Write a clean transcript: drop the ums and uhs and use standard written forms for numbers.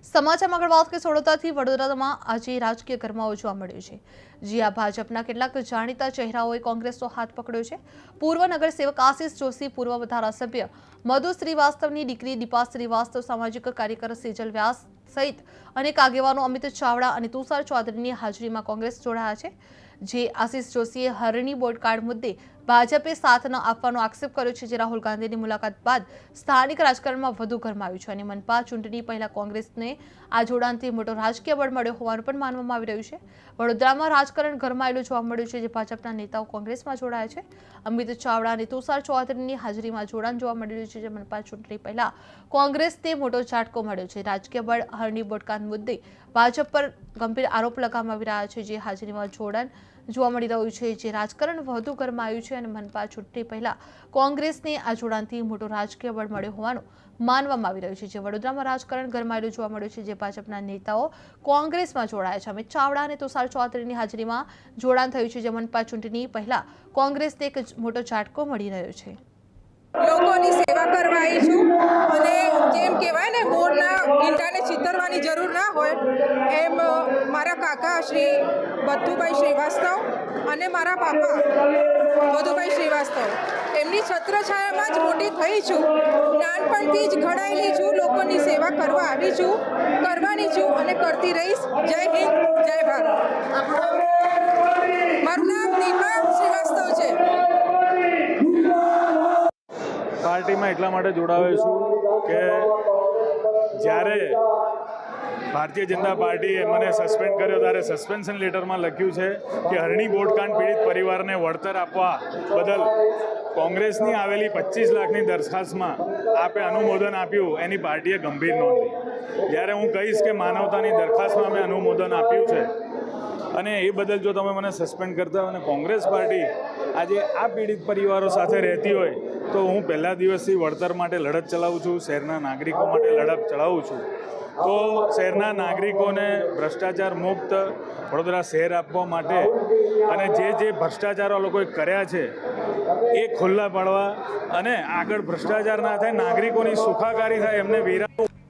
સમાચારમાં આગળ વાત કરીએ વડોદરાથી વડોદરામાં આજે રાજકીય ગરમાવો જોવા મળ્યો છે। જ્યાં ભાજપના કેટલાક જાણીતા ચહેરાઓએ કોંગ્રેસનો હાથ પકડ્યો છે। પૂર્વ નગરસેવક આશિષ જોશી, પૂર્વ ધારાસભ્ય મધુ શ્રીવાસ્તવની દીકરી દીપા શ્રીવાસ્તવ, સામાજિક કાર્યકર સેજલ વ્યાસ સહિત અનેક આગેવાનો અમિત ચાવડા અને તુષાર ચૌધરીની હાજરીમાં કોંગ્રેસ જોડાયા છે। જે આશિષ જોશીએ હરણી બોર્ડકાર્ડ મુદ્દે ભાજપે સાથ ન આપવાનો આક્ષેપ કર્યો છે। જે રાહુલ ગાંધીની મુલાકાત બાદ સ્થાનિક રાજકારણમાં વધુ ગરમાયું છે અને મનપા ચૂંટણી પહેલા કોંગ્રેસને આ જોડાણથી મોટો રાજકીય બળ મળ્યો હોવાનું પણ માનવામાં આવી રહ્યું છે। વડોદરામાં રાજકારણ ગરમાયેલું જોવા મળ્યું છે। જે ભાજપના નેતાઓ કોંગ્રેસમાં જોડાયા છે। અમિત ચાવડા અને તુષાર ચૌધરીની હાજરીમાં જોડાણ જોવા મળી રહ્યું છે। જે મનપા ચૂંટણી પહેલા કોંગ્રેસને મોટો ઝાટકો મળ્યો છે। રાજકીય બળ હરણી બોર્ડકાર્ડ મુદ્દે ભાજપ પર ગંભીર આરોપ લગાવવામાં આવી રહ્યા છે। જે હાજરીમાં જોડાણ જોવા મળી રહ્યું છે। જે રાજકારણ વધુ ગરમાયું છે અને મનપા ચૂંટણી પહેલા કોંગ્રેસને આ જોડાણથી મોટો રાજકીય બળ મળ્યો હોવાનું માનવામાં આવી રહ્યું છે। જે વડોદરામાં રાજકારણ ગરમાયેલું જોવા મળ્યું છે। જે ભાજપના નેતાઓ કોંગ્રેસમાં જોડાયા છે। અમિત ચાવડા અને તુષાર ચૌધરીની હાજરીમાં જોડાણ થયું છે। જે મનપા ચૂંટણી પહેલા કોંગ્રેસને એક મોટો ઝાટકો મળી રહ્યો છે। લોકોની સેવા કરવા આવી છું અને જેમ કહેવાય ને મોરના ઈંડાને ચિતરવાની જરૂર ના હોય એમ મારા કાકા શ્રી બદ્ધુભાઈ શ્રીવાસ્તવ અને મારા બાપા મધુભાઈ શ્રીવાસ્તવ એમની છત્રછાયામાં જ મોટી થઈ છું। નાનપણથી જ ઘડાયેલી છું, લોકોની સેવા કરવા આવી છું, કરવાની છું અને કરતી રહીશ। જય હિન્દ, જય ભારત। મારું નામ દીપા શ્રીવાસ્તવ છે। પાર્ટીમાં એટલા માટે જોડાયો છું કે જ્યારે ભારતીય જનતા પાર્ટીએ મને સસ્પેન્ડ કર્યો ત્યારે સસ્પેન્શન લેટરમાં લખ્યું છે કે હરણી બોર્ડકાંડ પીડિત પરિવારને વળતર આપવા બદલ કોંગ્રેસની આવેલી 25 લાખની દરખાસ્તમાં આપે અનુમોદન આપ્યું, એની પાર્ટીએ ગંભીર નોંધ લીધી। જ્યારે હું કહીશ કે માનવતાની દરખાસ્તમાં મેં અનુમોદન આપ્યું છે અને એ બદલ જો તમે મને સસ્પેન્ડ કરતા હોય અને કોંગ્રેસ પાર્ટી આજે આ પીડિત પરિવારો સાથે રહેતી હોય તો હું પહેલા દિવસથી વળતર માટે લડત ચલાવું છું, શહેરના નાગરિકો માટે લડત ચલાવું છું। તો શહેરના નાગરિકોને ભ્રષ્ટાચાર મુક્ત વડોદરા શહેર આપવા માટે અને જે ભ્રષ્ટાચારો લોકોએ કર્યા છે એ ખુલ્લા પાડવા અને આગળ ભ્રષ્ટાચાર ના થાય, નાગરિકોની સુખાકારી થાય, એમને વેરા